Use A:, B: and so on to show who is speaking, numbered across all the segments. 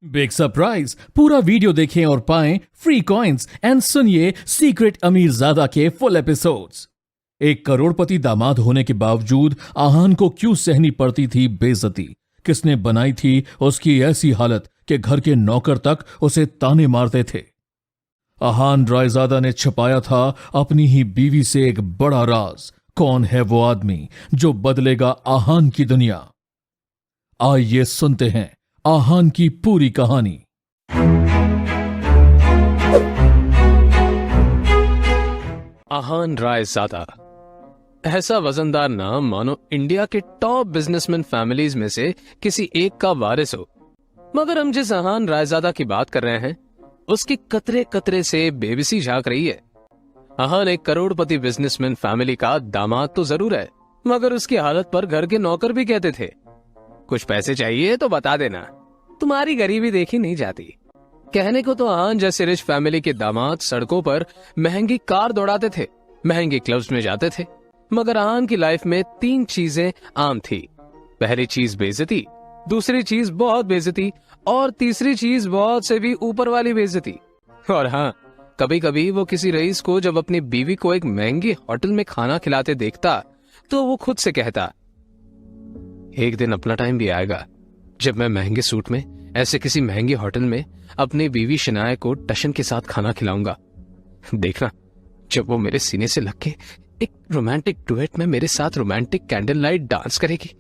A: Big surprise, पूरा video देखें और पाएं फ्री कॉइन्स एंड सुनिए सीक्रेट अमीरजादा के फुल एपिसोड्स। एक करोड़पति दामाद होने के बावजूद आहान को क्यों सहनी पड़ती थी बेइज्जती? किसने बनाई थी उसकी ऐसी हालत कि घर के नौकर तक उसे ताने मारते थे? आहान रायजादा ने छुपाया था अपनी ही बीवी से एक बड़ा राज। कौन है वो आदमी जो बदलेगा आहान की दुनिया? आइए सुनते हैं आहान की पूरी कहानी।
B: आहान रायजादा ऐसा वजनदार नाम मानो इंडिया के टॉप बिजनेसमैन फैमिलीज में से किसी एक का वारिस हो। मगर हम जिस आहान रायजादा की बात कर रहे हैं उसकी कतरे कतरे से बेबसी झांक रही है। आहान एक करोड़पति बिजनेसमैन फैमिली का दामाद तो जरूर है, मगर उसकी हालत पर घर के नौकर भी कहते थे, कुछ पैसे चाहिए तो बता देना, तुम्हारी गरीबी देखी नहीं जाती। कहने को तो आहान जैसे रिच फैमिली के दामाद सड़कों पर महंगी कार दौड़ाते थे, महंगे क्लब्स में जाते थे, मगर आहान की लाइफ में 3 चीजें आम थी। पहली चीज बेइज्जती, दूसरी चीज बहुत बेइज्जती और तीसरी चीज बहुत से भी ऊपर वाली बेइज्जती। और हाँ, कभी कभी वो किसी रईस को जब अपनी बीवी को एक महंगे होटल में खाना खिलाते देखता तो वो खुद से कहता, एक दिन अपना टाइम भी आएगा जब मैं महंगे सूट में ऐसे किसी महंगे होटल में अपनी बीवी शनाया को टशन के साथ खाना खिलाऊंगा। देखना, जब वो मेरे सीने से लग के एक रोमांटिक डुएट में मेरे साथ रोमांटिक कैंडल लाइट डांस करेगी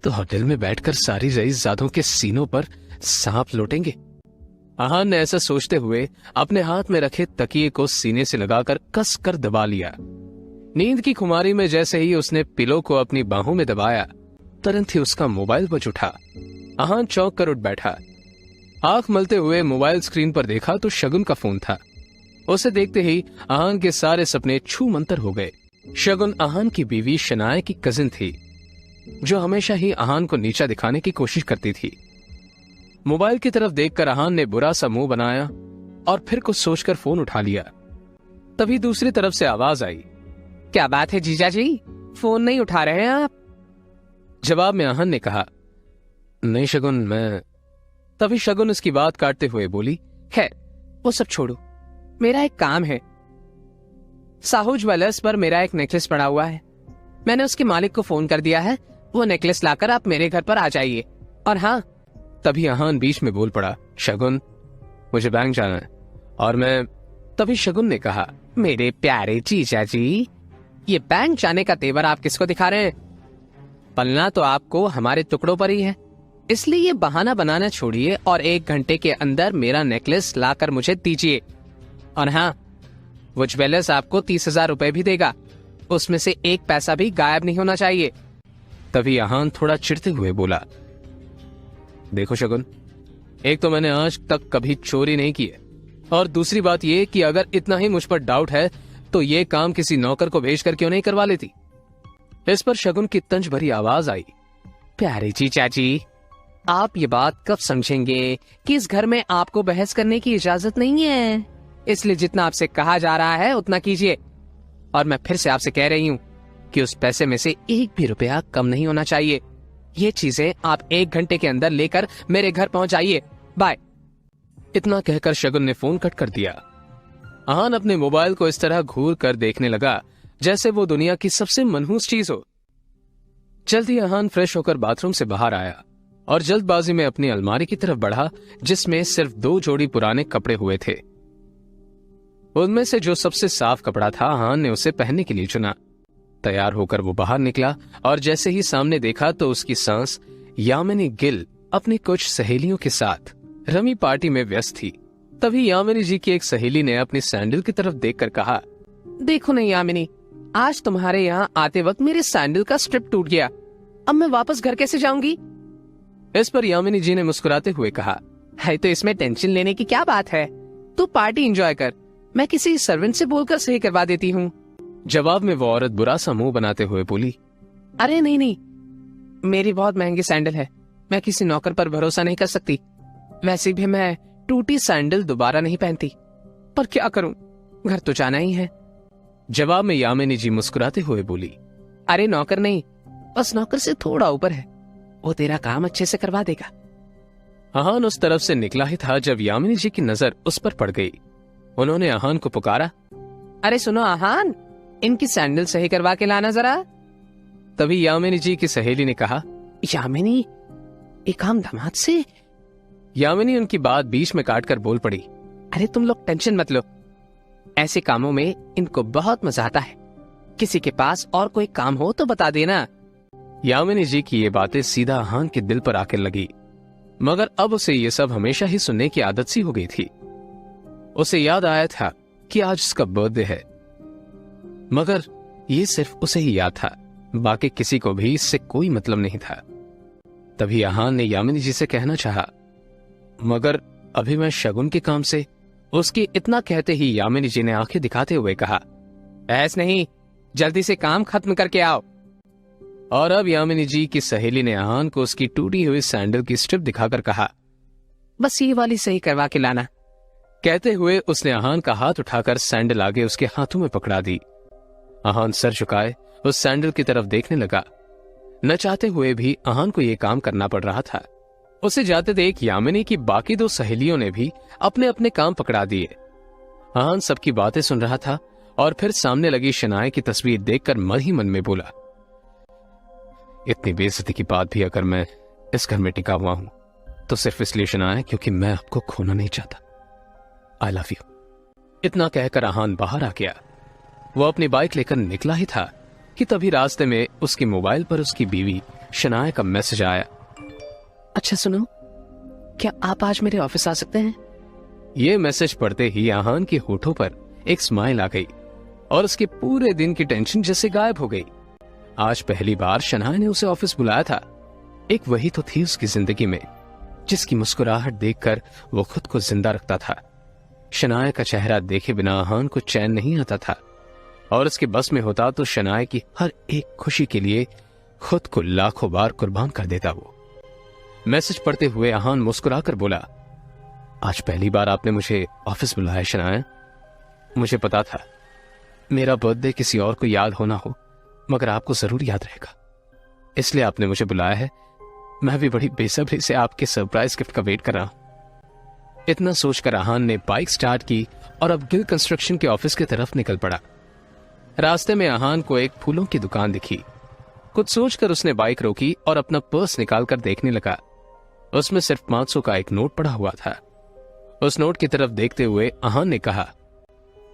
B: तो होटल में बैठकर सारी रईसजादों के सीनों पर सांप लौटेंगे। आहान ने ऐसा सोचते हुए अपने हाथ में रखे तकिए को सीने से लगाकर कस कर दबा लिया। नींद की खुमारी में जैसे ही उसने पिलो को अपनी बाहों में दबाया, तुरंत ही उसका मोबाइल बज उठा। आहान चौंक कर उठ बैठा। आंख मलते हुए मोबाइल स्क्रीन पर देखा तो शगुन का फोन था। उसे देखते ही आहान के सारे सपने छू मंतर हो गए। शगुन आहान की बीवी शनाया की कजिन थी, जो हमेशा ही आहान को नीचा दिखाने की कोशिश करती थी। मोबाइल की तरफ देखकर आहान ने बुरा सा मुंह बनाया और फिर कुछ सोचकर फोन उठा लिया। तभी दूसरी तरफ से आवाज आई, क्या बात है जीजा जी, फोन नहीं उठा रहे हैं आप? जवाब में आहान ने कहा, नहीं शगुन, मैं। तभी शगुन उसकी बात काटते हुए बोली, खैर वो सब छोड़ो, मेरा एक काम है। साहू ज्वेलर्स पर मेरा एक नेकलेस पड़ा हुआ है, मैंने उसके मालिक को फोन कर दिया है, वो नेकलेस लाकर आप मेरे घर पर आ जाइए। और हाँ, तभी आहान बीच में बोल पड़ा, शगुन मुझे बैंक जाना है और मैं। तभी शगुन ने कहा, मेरे प्यारे जीजा जी, ये बैंक जाने का तेवर आप किसको दिखा रहे हैं? पलना तो आपको हमारे टुकड़ों पर ही है, इसलिए ये बहाना बनाना छोड़िए और 1 घंटे के अंदर मेरा नेकलेस लाकर मुझे दीजिए। और हाँ, वो ज्वेलर्स आपको 30,000 रुपए भी देगा, उसमें से 1 पैसा भी गायब नहीं होना चाहिए। तभी आहान थोड़ा चिढ़ते हुए बोला, देखो शगुन, एक तो मैंने आज तक कभी चोरी नहीं की है, और दूसरी बात ये कि अगर इतना ही मुझ पर डाउट है तो ये काम किसी नौकर को भेजकर क्यों नहीं करवा लेती? इस पर शगुन की तंज भरी आवाज आई, प्यारे जी चाची, आप ये बात कब समझेंगे कि इस घर में आपको बहस करने की इजाजत नहीं है, इसलिए जितना आपसे कहा जा रहा है उतना कीजिए। और मैं फिर से आपसे कह रही हूँ कि उस पैसे में से 1 भी रुपया कम नहीं होना चाहिए। ये चीजें आप 1 घंटे के अंदर लेकर मेरे घर पहुंच जाइए, बाय। इतना कहकर शगुन ने फोन कट कर दिया। आहान अपने मोबाइल को इस तरह घूर कर देखने लगा जैसे वो दुनिया की सबसे मनहूस चीज हो। जल्दी आहान फ्रेश होकर बाथरूम से बाहर आया और जल्दबाजी में अपनी अलमारी की तरफ बढ़ा, जिसमें सिर्फ 2 जोड़ी पुराने कपड़े हुए थे। उनमें से जो सबसे साफ कपड़ा था, आहान ने उसे पहनने के लिए चुना। तैयार होकर वो बाहर निकला और जैसे ही सामने देखा तो उसकी सांस यामिनी गिल अपनी कुछ सहेलियों के साथ रमी पार्टी में व्यस्त थी। तभी यामिनी जी की एक सहेली ने अपनी सैंडल की तरफ देखकर कहा, देखो नहीं यामिनी, आज तुम्हारे यहाँ आते वक्त मेरे सैंडल का स्ट्रिप टूट गया, अब मैं वापस घर कैसे जाऊंगी? इस पर यामिनी जी ने मुस्कुराते हुए कहा, है तो इसमें टेंशन लेने की क्या बात है, तू पार्टी एंजॉय कर, मैं किसी सर्वेंट से बोलकर सही करवा देती हूँ। जवाब में वो औरत बुरा सा मुंह बनाते हुए बोली, अरे नहीं नहीं, मेरी बहुत महंगी सैंडल है, मैं किसी नौकर पर भरोसा नहीं कर सकती, वैसे भी मैं टूटी सैंडल दोबारा नहीं पहनती, पर क्या करूं, घर तो जाना ही है। जवाब में यामिनी जी मुस्कुराते हुए बोली, अरे नौकर नहीं, बस नौकर से थोड़ा ऊपर है, वो तेरा काम अच्छे से करवा देगा। आहान उस तरफ से निकला ही था जब यामिनी जी की नजर उस पर पड़ गई। उन्होंने आहान को पुकारा, अरे सुनो आहान, इनकी सैंडल सही करवा के लाना जरा। तभी यामिनी जी की सहेली ने कहा, यामिनी, एक काम दामाद से। यामिनी उनकी बात बीच में काटकर बोल पड़ी, अरे तुम लोग टेंशन मत लो, ऐसे कामों में इनको बहुत मजा आता है। किसी के पास और कोई काम हो तो बता देना। यामिनी जी की ये बातें सीधा आहान के दिल पर आकर लगी, मगर अब उसे ये सब हमेशा ही सुनने की आदत सी हो गई थी। उसे याद आया था कि आज उसका बर्थडे है, मगर ये सिर्फ उसे ही याद था, बाकी किसी को भी इससे कोई मतलब नहीं था। तभी आहान ने यामिनी जी से कहना चाहा, मगर अभी मैं शगुन के काम से। उसकी इतना कहते ही यामिनी जी ने आंखें दिखाते हुए कहा, बहस नहीं, जल्दी से काम खत्म करके आओ। और अब यामिनी जी की सहेली ने आहान को उसकी टूटी हुई सैंडल की स्ट्रिप दिखाकर कहा, बस ये वाली सही करवा के लाना। कहते हुए उसने आहान का हाथ उठाकर सैंडल आगे उसके हाथों में पकड़ा दी। आहान सर झुकाए उस सैंडल की तरफ देखने लगा। न चाहते हुए भी आहान को यह काम करना पड़ रहा था। उसे जाते देख यामिनी की बाकी दो सहेलियों ने भी अपने अपने काम पकड़ा दिए। आहान सबकी बातें सुन रहा था और फिर सामने लगी शनाए की तस्वीर देखकर मन ही मन में बोला, इतनी बेइज्जती की बात भी अगर मैं इस घर में टिका हुआ हूं तो सिर्फ इसलिए शनाए क्योंकि मैं आपको खोना नहीं चाहता। I love you. इतना कहकर आहान बाहर आ गया। वो अपनी बाइक लेकर निकला ही था कि तभी रास्ते में उसके मोबाइल पर उसकी बीवी शनाए का मैसेज आया, अच्छा सुनो, क्या आप आज मेरे ऑफिस आ सकते हैं? ये मैसेज पढ़ते ही आहान के होठों पर एक स्माइल आ गई और उसके पूरे दिन की टेंशन जैसे गायब हो गई। आज पहली बार शनाए ने उसे ऑफिस बुलाया था। एक वही तो थी उसकी जिंदगी में जिसकी मुस्कुराहट देखकर वो खुद को जिंदा रखता था। शनाए का चेहरा देखे बिना आहान को चैन नहीं आता था और उसके बस में होता तो शनाए की हर एक खुशी के लिए खुद को लाखों बार कुर्बान कर देता। वो मैसेज पढ़ते हुए आहान मुस्कुराकर बोला, आज पहली बार आपने मुझे ऑफिस बुलाया शनाए। मुझे पता था मेरा बर्थडे किसी और को याद होना हो मगर आपको जरूर याद रहेगा, इसलिए आपने मुझे बुलाया है। मैं भी बड़ी बेसब्री से आपके सरप्राइज गिफ्ट का वेट कर रहा हूं। इतना सोचकर आहान ने बाइक स्टार्ट की और अब गिल कंस्ट्रक्शन के ऑफिस की तरफ निकल पड़ा। रास्ते में आहान को एक फूलों की दुकान दिखी। कुछ सोचकर उसने बाइक रोकी और अपना पर्स निकालकर देखने लगा। उसमें सिर्फ 500 का एक नोट पड़ा हुआ था। उस नोट की तरफ देखते हुए आहान ने कहा,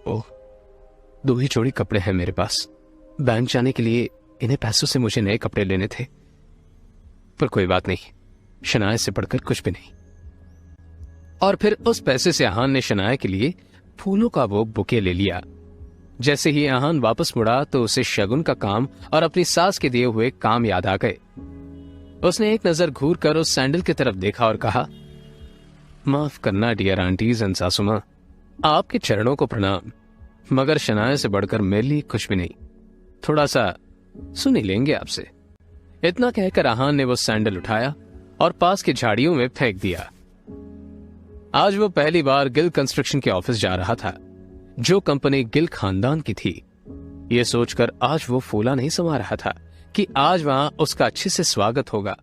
B: ओह, 2 ही जोड़ी कपड़े हैं मेरे पास। बैंक जाने के लिए इन्हें पैसों से मुझे नए कपड़े लेने थे, पर कोई बात नहीं, शनाए से बढ़कर कुछ भी नहीं। और फिर उस पैसे से आहान ने शनाए के लिए फूलों का वो बुके ले लिया। जैसे ही आहान वापस मुड़ा तो उसे शगुन का काम और अपनी सास के दिए हुए काम याद आ गए। उसने एक नजर घूर कर उस सैंडल की तरफ देखा और कहा, माफ करना डियर आंटीज एंड सासुमा, आपके चरणों को प्रणाम, मगर शनाए से बढ़कर मेरे लिए कुछ भी नहीं। थोड़ा सा सुन ही लेंगे आपसे। इतना कहकर आहान ने वो सैंडल उठाया और पास की झाड़ियों में फेंक दिया। आज वो पहली बार गिल कंस्ट्रक्शन के ऑफिस जा रहा था, जो कंपनी गिल खानदान की थी। ये सोचकर आज वो फूला नहीं समा रहा था कि आज वहां उसका अच्छे से स्वागत होगा।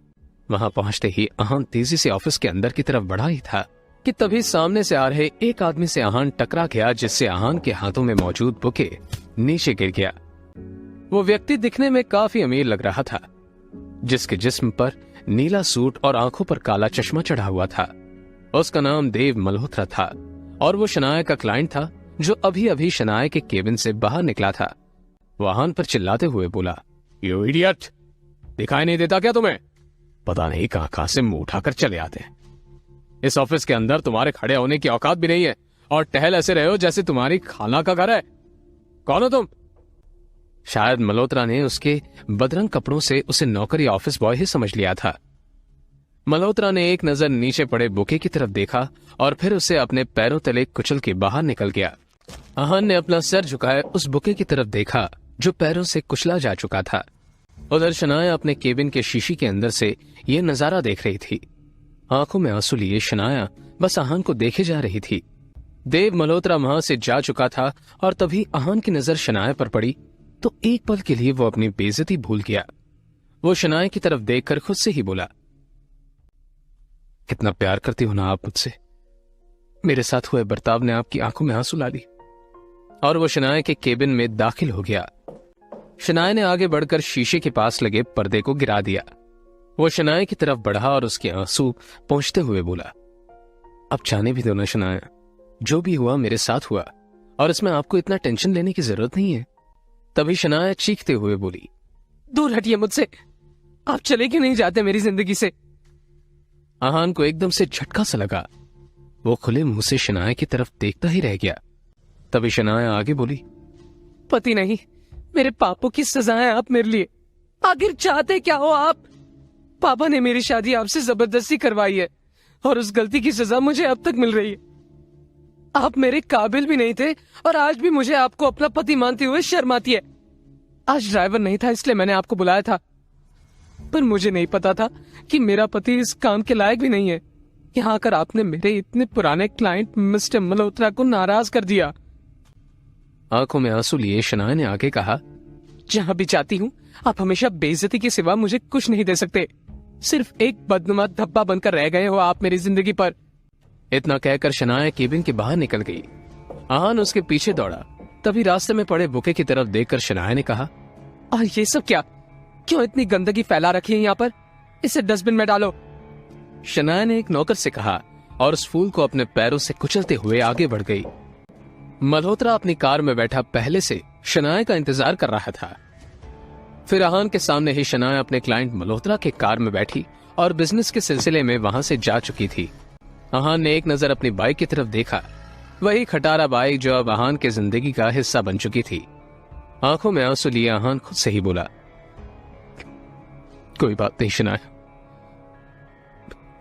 B: वहां पहुंचते ही आहान तेजी से ऑफिस के अंदर की तरफ बढ़ा ही था कि तभी सामने से आ रहे एक आदमी से आहान टकरा गया, जिससे आहान के हाथों में मौजूद बुके नीचे गिर गया। वो व्यक्ति दिखने में काफी अमीर लग रहा था, जिसके जिस्म पर नीला सूट और आंखों पर काला चश्मा चढ़ा हुआ था। उसका नाम देव मल्होत्रा था और वो शनाए का क्लाइंट था, जो अभी अभी शनाए के केबिन से बाहर निकला था। वो आहान पर चिल्लाते हुए बोला, यू इडियट, दिखाई नहीं देता क्या तुम्हें? पता नहीं कहां से मुंह उठाकर चले आते हैं। इस ऑफिस के अंदर तुम्हारे खड़े होने की औकात भी नहीं है और टहल ऐसे रहे हो जैसे तुम्हारी खाना का घर है। कौन हो तुम? शायद मल्होत्रा ने उसके बदरंग कपड़ों से उसे नौकर या ऑफिस बॉय ही समझ लिया था। मल्होत्रा ने एक नजर नीचे पड़े बुके की तरफ देखा और फिर उसे अपने पैरों तले कुचल के बाहर निकल गया। आहान ने अपना सर झुकाए उस बुके की तरफ देखा जो पैरों से कुचला जा चुका था। उधर शनाया अपने केबिन के शीशी के अंदर से ये नजारा देख रही थी। आंखों में आंसू लिए शनाया बस आहान को देखे जा रही थी। देव मल्होत्रा वहां से जा चुका था और तभी आहान की नजर शनाया पर पड़ी तो एक पल के लिए वो अपनी बेइज्जती भूल गया। वो शनाया की तरफ देखकर खुद से ही बोला, कितना प्यार करती हो ना आप मुझसे। मेरे साथ हुए बर्ताव ने आपकी आंखों में आंसू ला ली। और वो शनाया के केबिन में दाखिल हो गया। शनाया ने आगे बढ़कर शीशे के पास लगे पर्दे को गिरा दिया। वो शनाया की तरफ बढ़ा और उसके आंसू पहुंचते हुए बोला, अब जाने भी दो ना शनाया, जो भी हुआ मेरे साथ हुआ और इसमें आपको इतना टेंशन लेने की जरूरत नहीं है। तभी शनाया चीखते हुए बोली, दूर हटिए मुझसे, आप चले क्यों नहीं जाते मेरी जिंदगी से। आहान को एकदम से झटका सा लगा। वो खुले मुंह से शनाया की तरफ देखता ही रह गया। तभी शनाया आगे बोली, पति नहीं, मेरे पापों की सजा है आप मेरे लिए। आखिर चाहते क्या हो आप? पापा ने मेरी शादी आपसे जबरदस्ती करवाई है और उस गलती की सजा मुझे अब तक मिल रही है। आप मेरे काबिल भी नहीं थे और आज भी मुझे आपको अपना पति मानते हुए शर्म आती है। आज ड्राइवर नहीं था इसलिए मैंने आपको बुलाया था, पर मुझे नहीं पता था कि मेरा पति इस काम के लायक भी नहीं है। यहाँ आकर आपने मेरे इतने पुराने क्लाइंट मिस्टर मल्होत्रा को नाराज कर दिया। आंखों में आंसू लिए शनाया ने आगे कहा, जहां भी जाती हूँ आप हमेशा बेइज्जती के सिवा मुझे कुछ नहीं दे सकते। सिर्फ एक बदनुमा धब्बा बनकर रह गए हो आप मेरी जिंदगी पर। इतना कहकर शनाया केबिन के बाहर निकल गई। आहान उसके पीछे दौड़ा। तभी रास्ते में पड़े बुके की तरफ देखकर शनाया ने कहा, ये सब क्या? क्यों इतनी गंदगी फैला रखी है यहाँ पर? इसे डस्टबिन में डालो। शनाया ने एक नौकर से कहा और उस फूल को अपने पैरों से कुचलते हुए आगे बढ़ गई। मल्होत्रा अपनी कार में बैठा पहले से शनाया का इंतजार कर रहा था। फिर आहान के सामने ही शनाया अपने क्लाइंट मल्होत्रा के कार में बैठी और बिजनेस के सिलसिले में वहां से जा चुकी थी। आहान ने एक नजर अपनी बाइक की तरफ देखा, वही खटारा बाइक जो अब आहान की जिंदगी का हिस्सा बन चुकी थी। आंखों में आंसू लिए आहान खुद से ही बोला, कोई बात नहीं शनाया,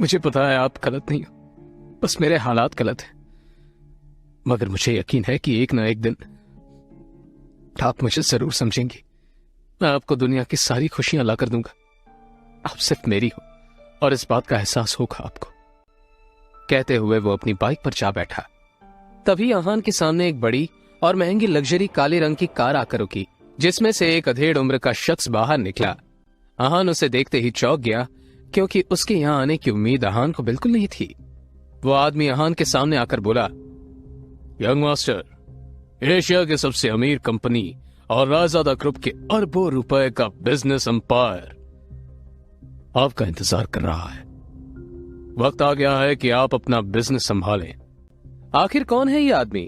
B: मुझे पता है आप गलत नहीं हो, बस मेरे हालात गलत हैं। मगर मुझे यकीन है कि एक ना एक दिन आप मुझे जरूर समझेंगी। मैं आपको दुनिया की सारी खुशियां ला कर दूंगा। आप सिर्फ मेरी हो और इस बात का एहसास होगा आपको। कहते हुए वो अपनी बाइक पर जा बैठा। तभी आहान के सामने एक बड़ी और महंगी लग्जरी काले रंग की कार आकर रुकी, जिसमें से एक अधेड़ उम्र का शख्स बाहर निकला। आहान उसे देखते ही चौंक गया, क्योंकि उसके यहां आने की उम्मीद आहान को बिल्कुल नहीं थी। वो आदमी आहान के सामने आकर बोला, यंग मास्टर, एशिया के सबसे अमीर कंपनी और रायजादा ग्रुप के अरबों रुपए का बिजनेस एम्पायर आपका इंतजार कर रहा है। वक्त आ गया है कि आप अपना बिजनेस संभालें। आखिर कौन है ये आदमी?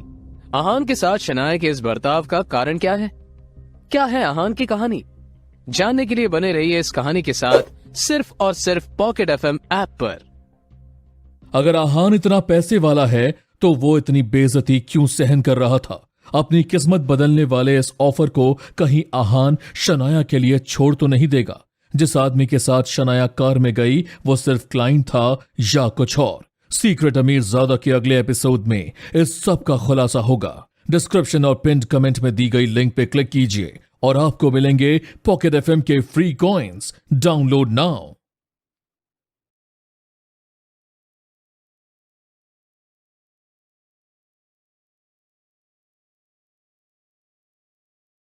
B: आहान के साथ शनाया के इस बर्ताव का कारण क्या है? क्या है आहान की कहानी? जानने के लिए बने रहिए इस कहानी के साथ सिर्फ और सिर्फ पॉकेट एफएम ऐप पर।
A: अगर आहान इतना पैसे वाला है तो वो इतनी बेइज्जती क्यों सहन कर रहा था? अपनी किस्मत बदलने वाले इस ऑफर को कहीं आहान शनाया के लिए छोड़ तो नहीं देगा? जिस आदमी के साथ शनाया कार में गई वो सिर्फ क्लाइंट था या कुछ और? सीक्रेट अमीर ज़ादा के अगले एपिसोड में इस सब का खुलासा होगा। डिस्क्रिप्शन और पिंड कमेंट में दी गई लिंक पे क्लिक कीजिए और आपको मिलेंगे पॉकेट एफएम के फ्री कॉइन्स। Download now.